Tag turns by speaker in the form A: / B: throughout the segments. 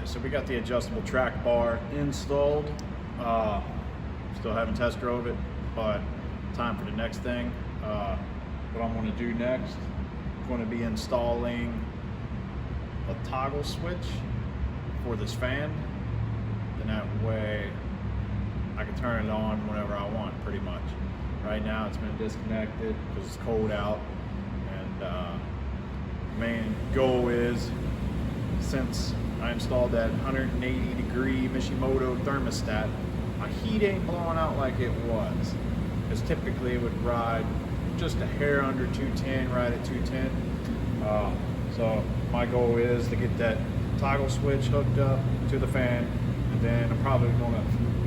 A: So we got the adjustable track bar installed. Still haven't test drove it, but time for the next thing. What I'm going to do next, I'm going to be installing a toggle switch for this fan. Then that way I can turn it on whenever I want, pretty much. Right now it's been disconnected because it's cold out, and main goal is, since I installed that 180 degree Mishimoto thermostat, my heat ain't blowing out like it was, because typically it would ride just a hair under 210, right at 210. So my goal is to get that toggle switch hooked up to the fan, and then I'm probably going to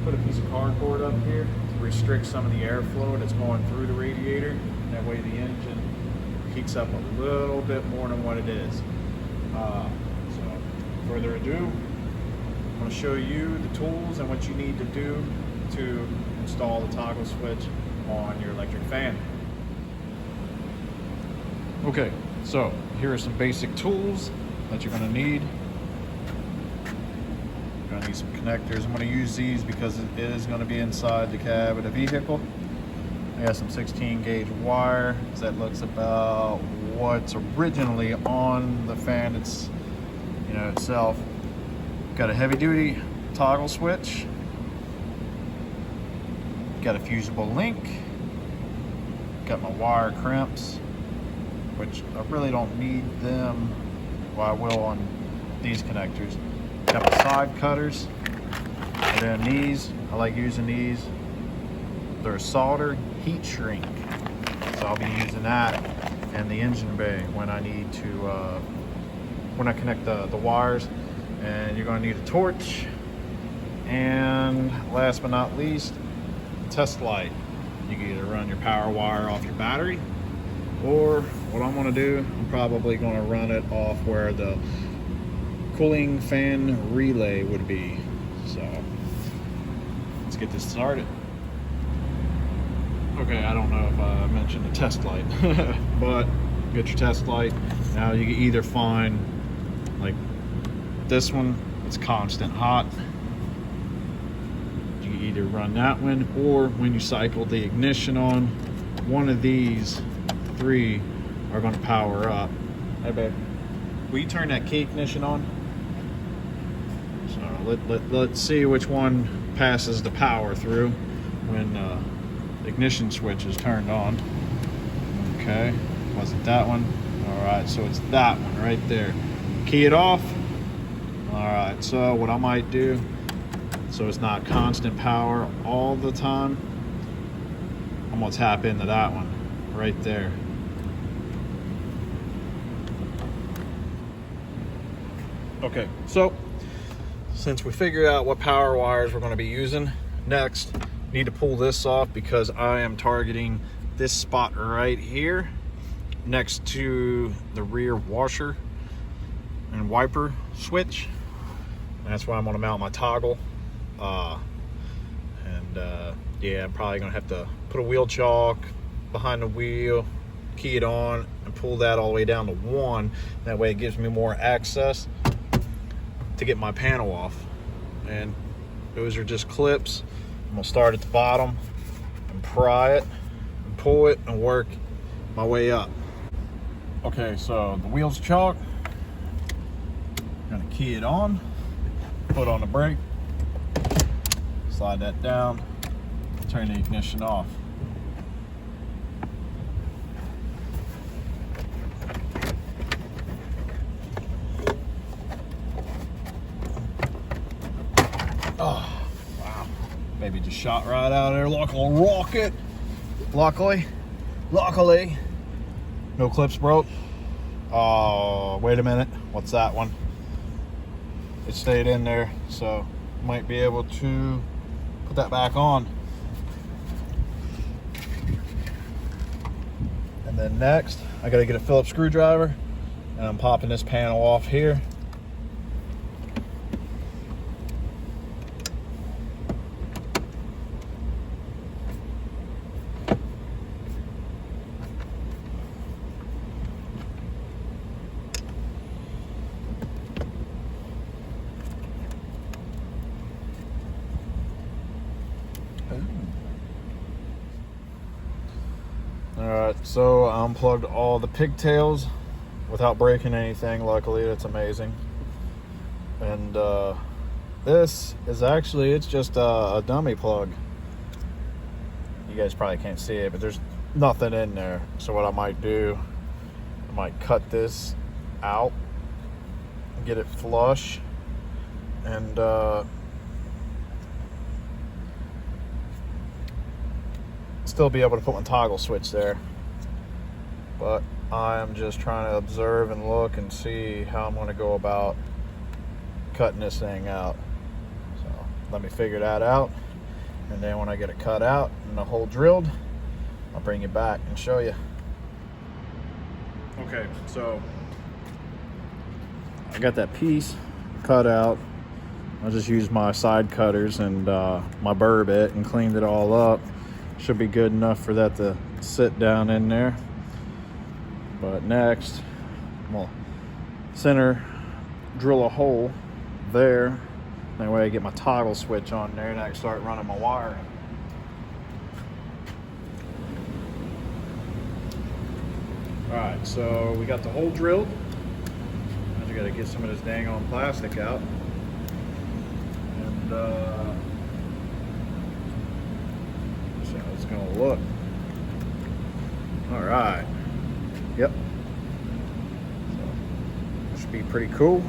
A: put a piece of cardboard up here to restrict some of the airflow that's going through the radiator. That way the engine heats up a little bit more than what it is. So further ado, I'm going to show you the tools and what you need to do to install the toggle switch on your electric fan. Okay, so here are some basic tools that you're going to need. You're going to need some connectors. I'm going to use these because it is going to be inside the cab of the vehicle. I got some 16 gauge wire. So that looks about what's originally on the fan itself. Got a heavy duty toggle switch. Got a fusible link. Got my wire crimps, which I really don't need them. Well, I will on these connectors. Got my side cutters. And then these, I like using these. They're a solder heat shrink. So I'll be using that in the engine bay when I need to, when I connect the wires. And you're going to need a torch. And last but not least, test light. You can either run your power wire off your battery, or what I'm going to do, I'm probably going to run it off where the cooling fan relay would be. So let's get this started. Okay, I don't know if I mentioned the test light, but get your test light. Now you can either find like this one, it's constant hot. You can either run that one, or when you cycle the ignition on, one of these three are going to power up. Hey babe, will you turn that key ignition on? So let's see which one passes the power through when the ignition switch is turned on. Okay, wasn't that one? All right, so it's that one right there. Key it off. All right, so what I might do, so it's not constant power all the time, I'm gonna tap into that one right there. Okay, so since we figured out what power wires we're going to be using, next need to pull this off because I am targeting this spot right here next to the rear washer and wiper switch. And that's where I'm going to mount my toggle. Yeah, I'm probably going to have to put a wheel chalk behind the wheel, key it on, and pull that all the way down to 1. That way it gives me more access to get my panel off. And those are just clips. I'm gonna start at the bottom and pry it and pull it and work my way up. Okay, so the wheel's chalk. Gonna key it on, put on the brake, slide that down, turn the ignition off. Oh, wow. Baby just shot right out of there like a rocket. Luckily, no clips broke. Oh, wait a minute. What's that one? It stayed in there, so might be able to put that back on. And then next, I gotta get a Phillips screwdriver, and I'm popping this panel off here. So I unplugged all the pigtails without breaking anything. Luckily, that's amazing. And this is actually, it's just a dummy plug. You guys probably can't see it, but there's nothing in there. So what I might do, I might cut this out, get it flush, and still be able to put my toggle switch there. But I am just trying to observe and look and see how I'm going to go about cutting this thing out. So let me figure that out, and then when I get it cut out and the hole drilled, I'll bring you back and show you. Okay, so I got that piece cut out. I just used my side cutters and my burr bit and cleaned it all up. Should be good enough for that to sit down in there. But next, I'm gonna center drill a hole there. That way I get my toggle switch on there and I can start running my wiring. Alright, so we got the hole drilled. Now you gotta get some of this dang on plastic out. And see how it's gonna look. Alright. Yep. So, should be pretty cool.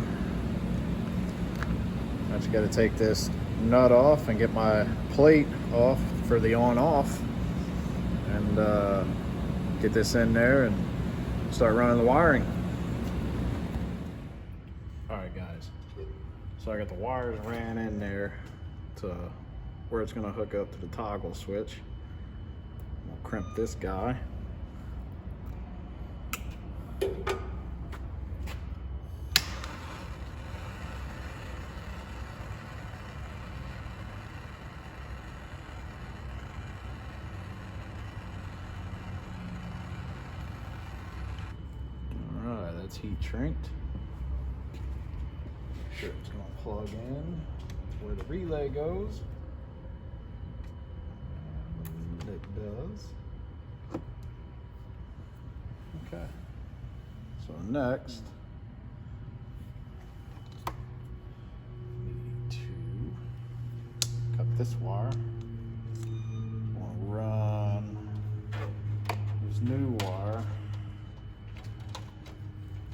A: I just got to take this nut off and get my plate off for the on-off, and get this in there and start running the wiring. Alright guys, so I got the wires ran in there to where it's going to hook up to the toggle switch. I'll crimp this guy. Alright, that's heat shrinked. Sure, it's going to plug in where the relay goes. And it does. Okay. So next, need to cut this wire. I'm going to run this new wire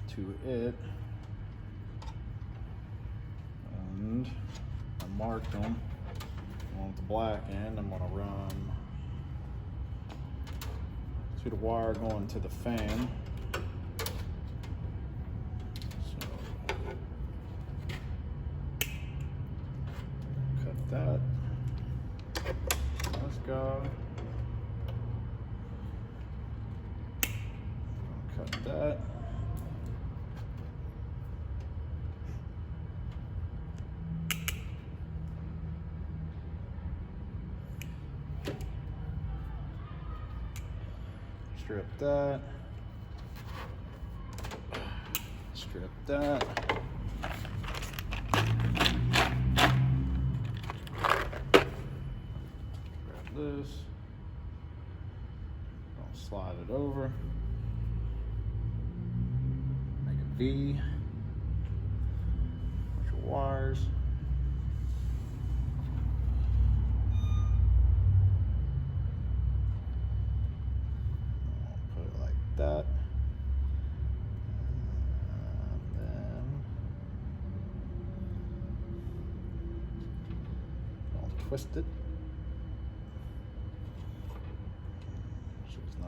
A: to it, and I marked them. On the black end, I'm going to run to the wire going to the fan. That. Let's go. Cut that. Strip that. Strip that. This, I'll slide it over, make a V, put your wires, I'll put it like that, and then I'll twist it.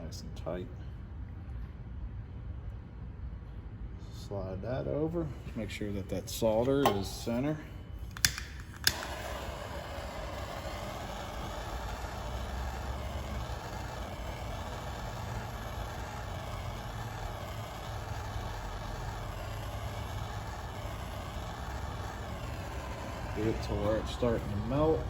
A: Nice and tight. Slide that over. Make sure that that solder is center. Get it to where it's starting to melt.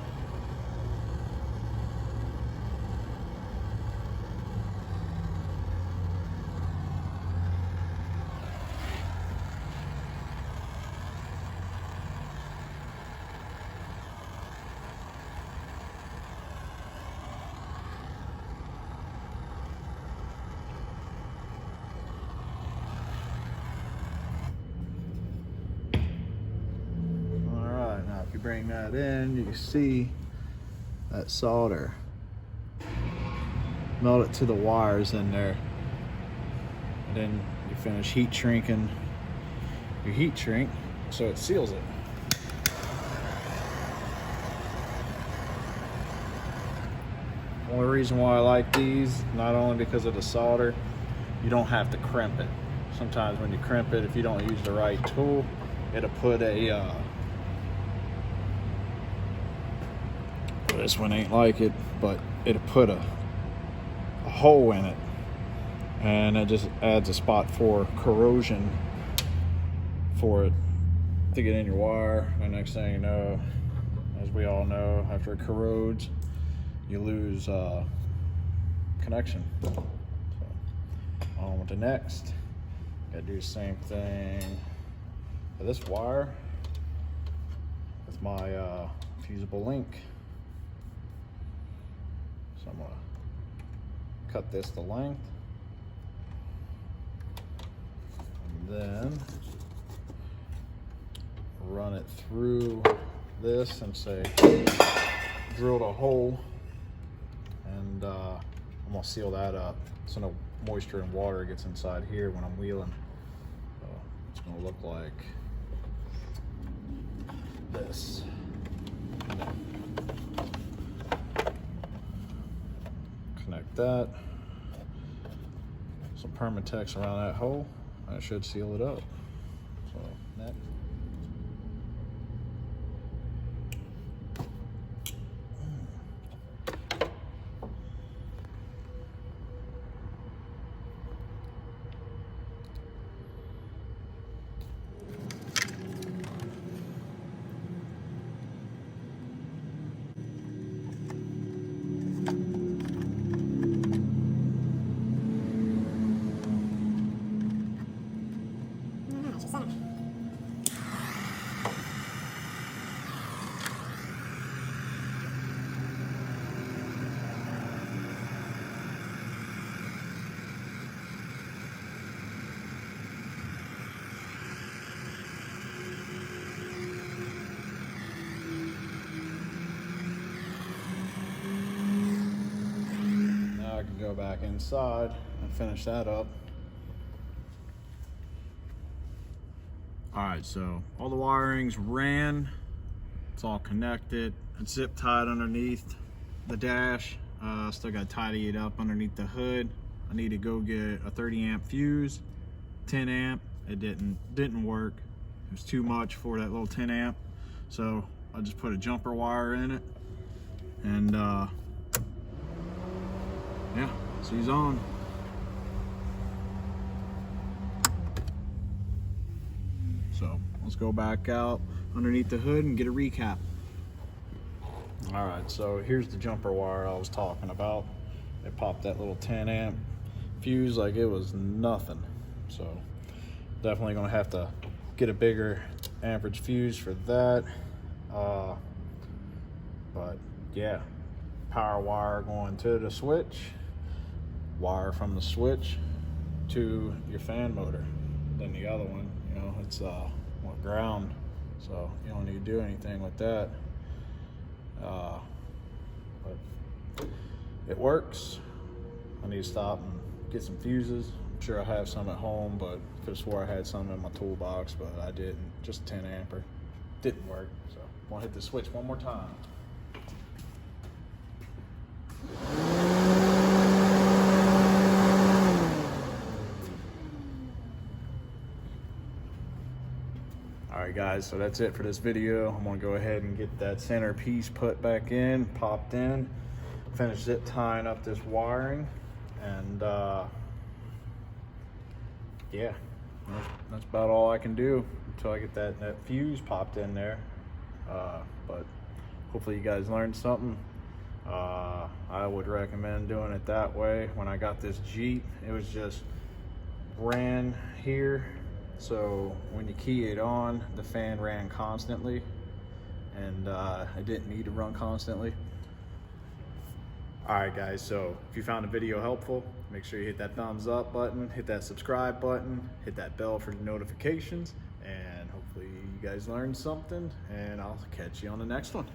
A: bring that in, you can see that solder melt it to the wires in there, and then you finish heat shrinking your heat shrink so it seals it. Only reason why I like these, not only because of the solder, you don't have to crimp it. Sometimes when you crimp it, if you don't use the right tool, it'll put a this one ain't like it, but it'll put a hole in it, and it just adds a spot for corrosion for it to get in your wire. And next thing you know, as we all know, after it corrodes, you lose connection. So on with the next. Gotta do the same thing for this wire with my fusible link. So I'm gonna cut this to length, and then run it through this and say drilled a hole, and I'm gonna seal that up so no moisture and water gets inside here when I'm wheeling. So it's gonna look like this. Connect that, some Permatex around that hole, and it should seal it up. So next. I can go back inside and finish that up. All right, so all the wirings ran. It's all connected. It's zip tied underneath the dash. Still got to tidy it up underneath the hood. I need to go get a 30 amp fuse, 10 amp. It didn't work. It was too much for that little 10 amp. So I just put a jumper wire in it, and yeah, she's on. So let's go back out underneath the hood and get a recap. All right, so here's the jumper wire I was talking about. It popped that little 10 amp fuse like it was nothing. So definitely gonna have to get a bigger amperage fuse for that. But yeah, power wire going to the switch, wire from the switch to your fan motor. Then the other one, you know, it's ground, so you don't need to do anything with that. But it works. I need to stop and get some fuses. I'm sure I have some at home, but I could have swore I had some in my toolbox, but I didn't. Just 10 amper. Didn't work, so I'm gonna hit the switch one more time. Alright guys, so that's it for this video. I'm gonna go ahead and get that center piece put back in, popped in, finish zip tying up this wiring, and yeah, that's about all I can do until I get that fuse popped in there. But hopefully you guys learned something. I would recommend doing it that way. When I got this Jeep, it was just ran here. So when you key it on, the fan ran constantly, and I didn't need to run constantly. All right guys, so if you found the video helpful, make sure you hit that thumbs up button, hit that subscribe button, hit that bell for notifications, and hopefully you guys learned something, and I'll catch you on the next one.